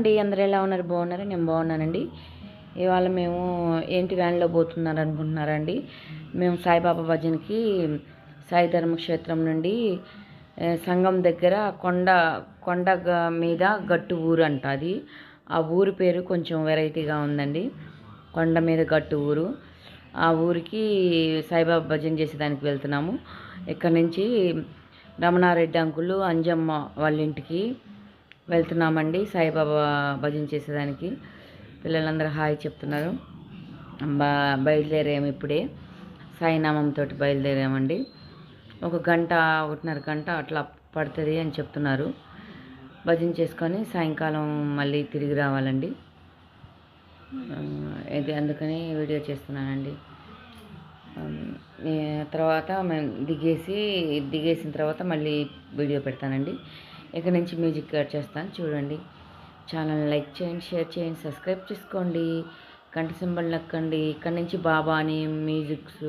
అండి, అందరూ ఎలా ఉన్నారు? బాగున్నారా? నేను బాగున్నానండి. ఇవాళ మేము ఏంటి వ్యాన్లో పోతున్నారు అనుకుంటున్నారండి. మేము సాయిబాబా భజన్కి సాయి ధర్మక్షేత్రం నుండి సంగం దగ్గర కొండ మీద గట్టు ఊరు అంట. అది ఆ ఊరు పేరు కొంచెం వెరైటీగా ఉందండి. కొండ మీద గట్టు ఊరు. ఆ ఊరికి సాయిబాబా భజన చేసేదానికి వెళ్తున్నాము. ఇక్కడ నుంచి రమణారెడ్డి అంకులు అంజమ్మ వాళ్ళ ఇంటికి వెళ్తున్నామండి సాయిబాబా భజన చేసేదానికి. పిల్లలందరూ హాయ్ చెప్తున్నారు. బయలుదేరాము ఇప్పుడే. సాయినామంతో బయలుదేరామండి. 1.5 గంట అట్లా పడుతుంది అని చెప్తున్నారు. భజన చేసుకొని సాయంకాలం మళ్ళీ తిరిగి రావాలండి. ఇది అందుకని వీడియో చేస్తున్నానండి. తర్వాత మేము దిగేసిన తర్వాత మళ్ళీ వీడియో పెడతానండి. ఇక్కడ నుంచి మ్యూజిక్ యాడ్ చేస్తాను చూడండి. ఛానల్ లైక్ చేయండి, షేర్ చేయండి, సబ్స్క్రైబ్ చేసుకోండి, గంట సింబల్ నొక్కండి. ఇక్కడ నుంచి బాబాని మ్యూజిక్స్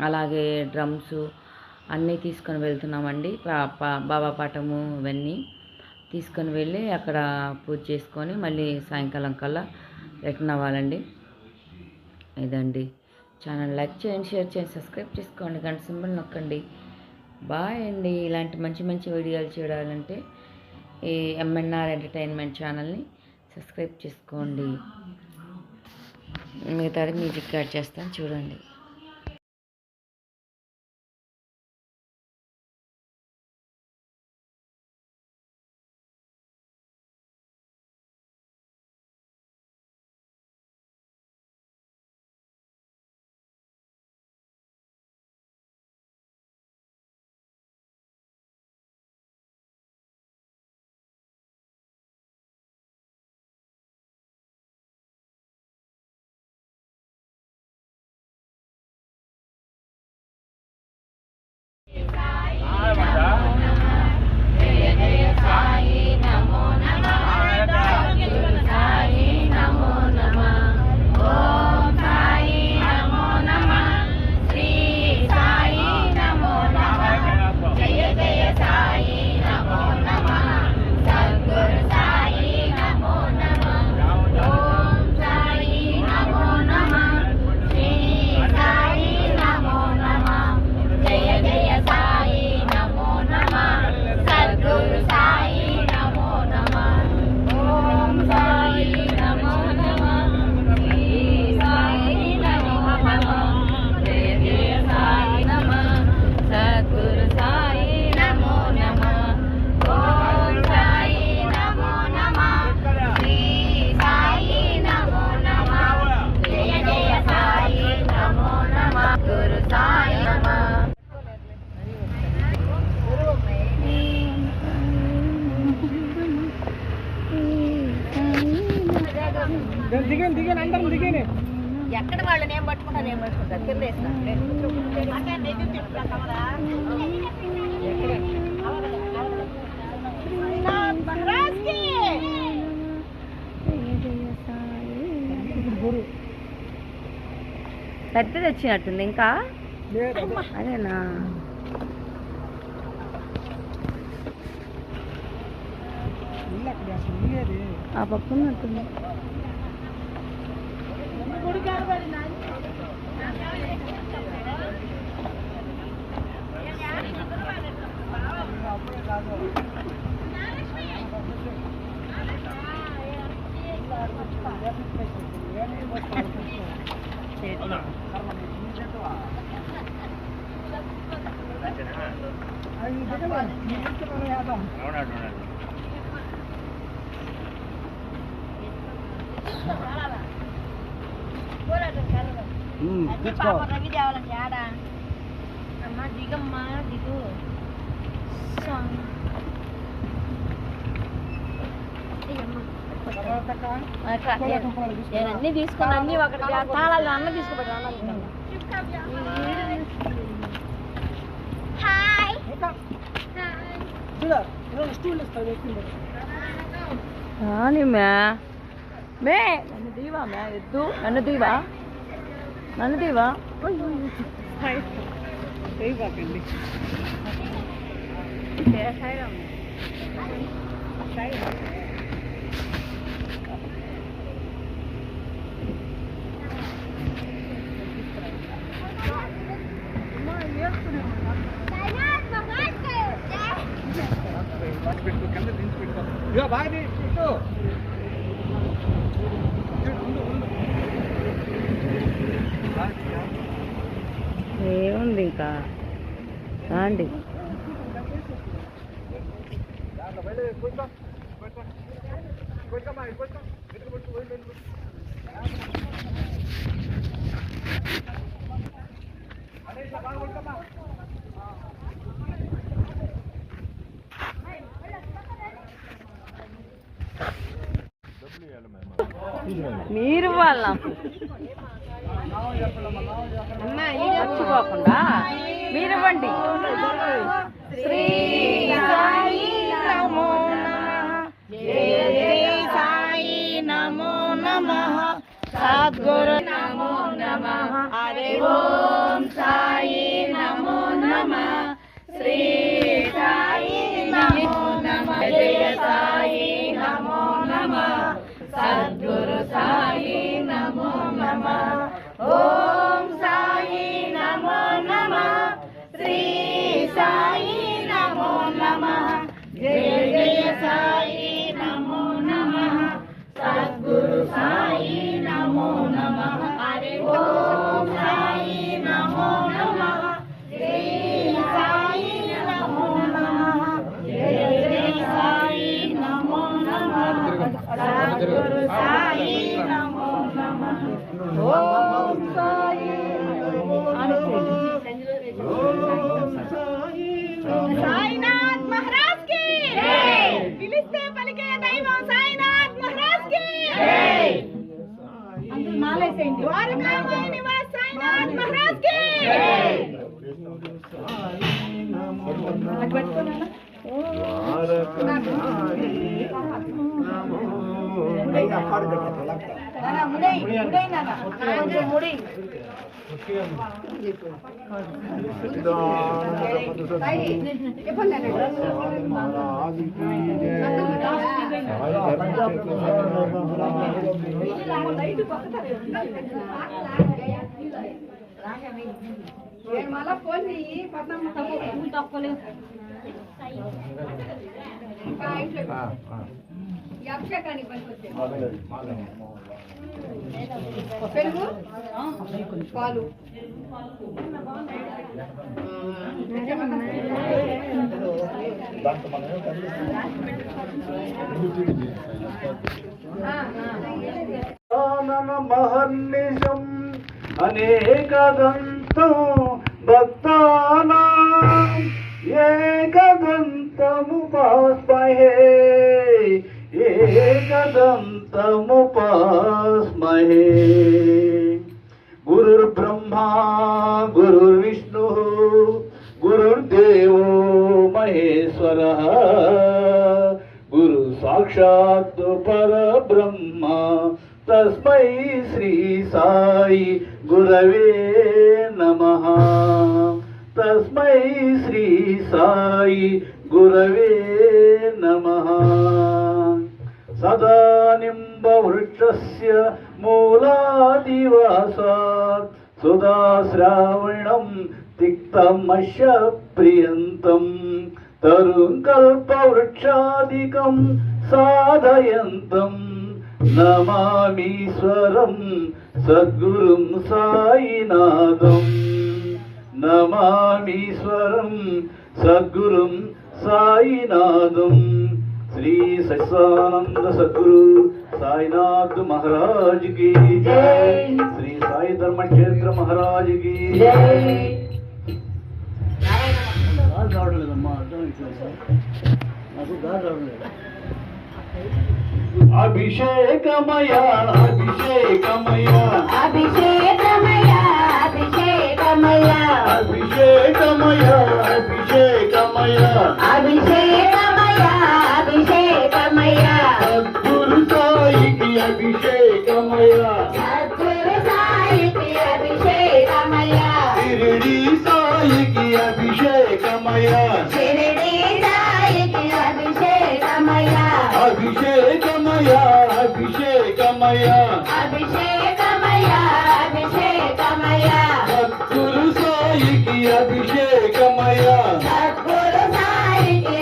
అలాగే డ్రమ్స్ అన్నీ తీసుకొని వెళ్తున్నామండి. బాబా పాఠము ఇవన్నీ తీసుకొని వెళ్ళి అక్కడ పూజ చేసుకొని మళ్ళీ సాయంకాలం కల్లా రిటర్న్ అవ్వాలండి. ఇదండి. ఛానల్ లైక్ చేయండి, షేర్ చేయండి, సబ్స్క్రైబ్ చేసుకోండి, గంట సింబల్ నొక్కండి. బాయ్ అండి. ఇలాంటి మంచి మంచి వీడియోలు చూడాలంటే ఈ ఎంఎన్ఆర్ ఎంటర్టైన్మెంట్ ఛానల్ని సబ్స్క్రైబ్ చేసుకోండి. మిగతాది మ్యూజిక్ యాడ్ చేస్తాను చూడండి. దిగాను అందరం దిగానే. ఎక్కడ వాళ్ళు నేను పట్టుకుంటా కింద పెద్దది వచ్చినట్టుంది. ఇంకా అదేనా? ఆ పక్క ఉన్నట్టుంది. రవి తేవాలండి ఆడ అమ్మా దిగమ్మా దిగు. నేను అన్ని తీసుకుని అన్ని ఒకటి తాళాలు అన్న తీసుకుపోతాను. రాని మే నన్ను దీవా మే ఎద్దు నన్ను దీవా బాగా ఇటు ఏముంది ఇంకా రాండి. మీరు వాళ్ళ మర్చిపోకుండా మీరు ఇవ్వండి. శ్రీ సాయి నమో నమః, జయ జయ సాయి నమో నమః, సద్గురు నమో నమః, హరి ఓం సాయి నమో నమః, శ్రీ సాయి నమో నమః, జయ సాయి నమో నమః, సద్గురు సాయి నమో నమః, ఓం సాయి నమో నమః, శ్రీ సాయి నమో నమః, జయ జయ సాయి నమో నమః, సద్గురు సాయి నమో నమః, హరి ఓం సాయి నమో నమః, శ్రీ సాయి నమో నమః, జయ జయ సాయి నమో నమః, సద్గురు సాయి నమో నమః, ఓం సాయి సాయినాథ్ మహారాజ్ కి పిలిస్తే పలికే దైవం సాయినాథ్ మహారాజ్ కి ద్వారకామాయి నివాస్ సాయినాథ్ మహారాజ్ కి మళ్ళా పోయి తక్కువలేదు అభిషేకానికి పనికొచ్చే పెరుగు పాలు మహర్నిశం అనేకదంతం భక్తానాం ఏకదంతముపాస్మహే ఏకదంతముపాస్మహే. గురుర్బ్రహ్మా గురుర్విష్ణు గురుర్దేవో మహేశ్వరః గురు సాక్షాత్ పరబ్రహ్మ తస్మై శ్రీ సాయి గురవే నమః. తస్మై శ్రీ సాయి గురవే నమః. సదా నింబవృక్షస్య మూలాదివాసాత్ సుధాశ్రావణం తిక్తమశ్య ప్రియంతం తరుం కల్పవృక్షాదికం సాధయంతం నమామీశ్వరం సద్గురుం సాయినాథం. నమామీశ్వరం సద్గురుం సాయినాథం. శ్రీ సత్యానంద సద్గురు సాయినాథ్ మహారాజ్ की जय. శ్రీ సాయి ధర్మ క్షేత్ర మహారాజ్ की जय. అభిషేకమయ అభిషేకమయ అభిషేకమయ అభిషేకమయ అభిషేకమయ అభిషేకమయ అభిషేకమయ అభిషేకమయ సద్గురు సాయికి అభిషేకమయ సద్గురు సాయికి అభిషేకమయ షిరిడి సాయికి అభిషేకమయ షిరిడి సాయికి అభిషేకమయ అభిషేకమయ అభిషేకమయ అభిషేకమయ అభిషేకమయ సద్గురు సాయికి అభిషేకమయ సద్గురు సాయికి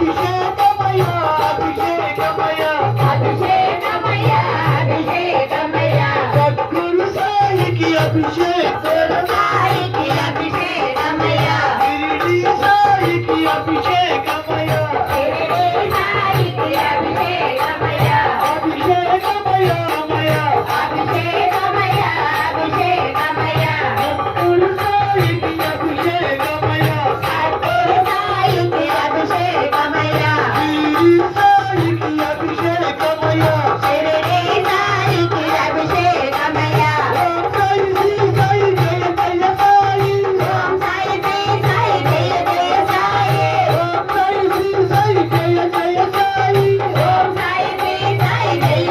అభిషేకమయ అభిషేకమయ అభిషేకమయ అభిషేకమయ సద్గురు సాయికి అభిషేకం సాయికి అభిషేకమయ షిరిడి సాయికి అభిషేకమయ షిరిడి సాయికి అభిషేకమయ అభిషేకమయ మయ అభిషేకమయ అభిషేకమయ సద్గురు సాయికి అభిషేకమయ సద్గురు సాయికి అభిషేకమయ షిరిడి సాయికి అభిషేకమయ షిరిడి సాయికి అభిషేకమయ ఓం సాయి శ్రీ సాయి జయ జయ సాయి ఓం సాయి శ్రీ సాయి జయ జయ సాయి ఓం సాయి శ్రీ సాయి జయ జయ సాయి ఓం సాయి శ్రీ సాయి జయ జయ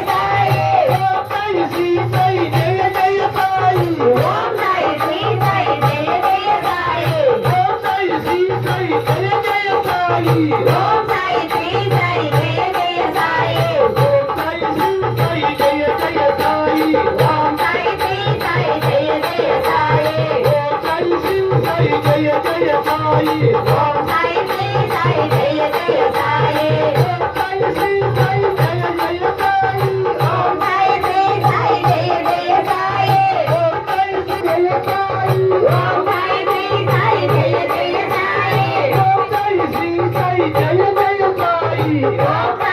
సాయి ఓం సాయి శ్రీ సాయి జయ జయ సాయి ఓం సాయి శ్రీ సాయి జయ జయ సాయి ఓం సాయి శ్రీ సాయి జయ జయ సాయి ఓం సాయి శ్రీ సాయి జయ జయ సాయి ఓం సాయి శ్రీ సాయి జయ జయ సాయి ఓం సాయి శ్రీ సాయి జయ జయ సాయి ఓం సాయి శ్రీ సాయి జయ జయ సాయి ఓం సాయి శ్రీ సాయి జయ జయ సాయి ఓం సాయి శ్రీ సాయి జయ జయ సాయి ఓం సాయి శ్రీ సాయి జయ జయ సాయి ఓం సాయి శ్రీ జయ సాయి ఓం సాయి శ్రీ సాయి జయ జయ సాయి ఓం సాయి శ్రీ సాయి జయ జయ సాయి ఓం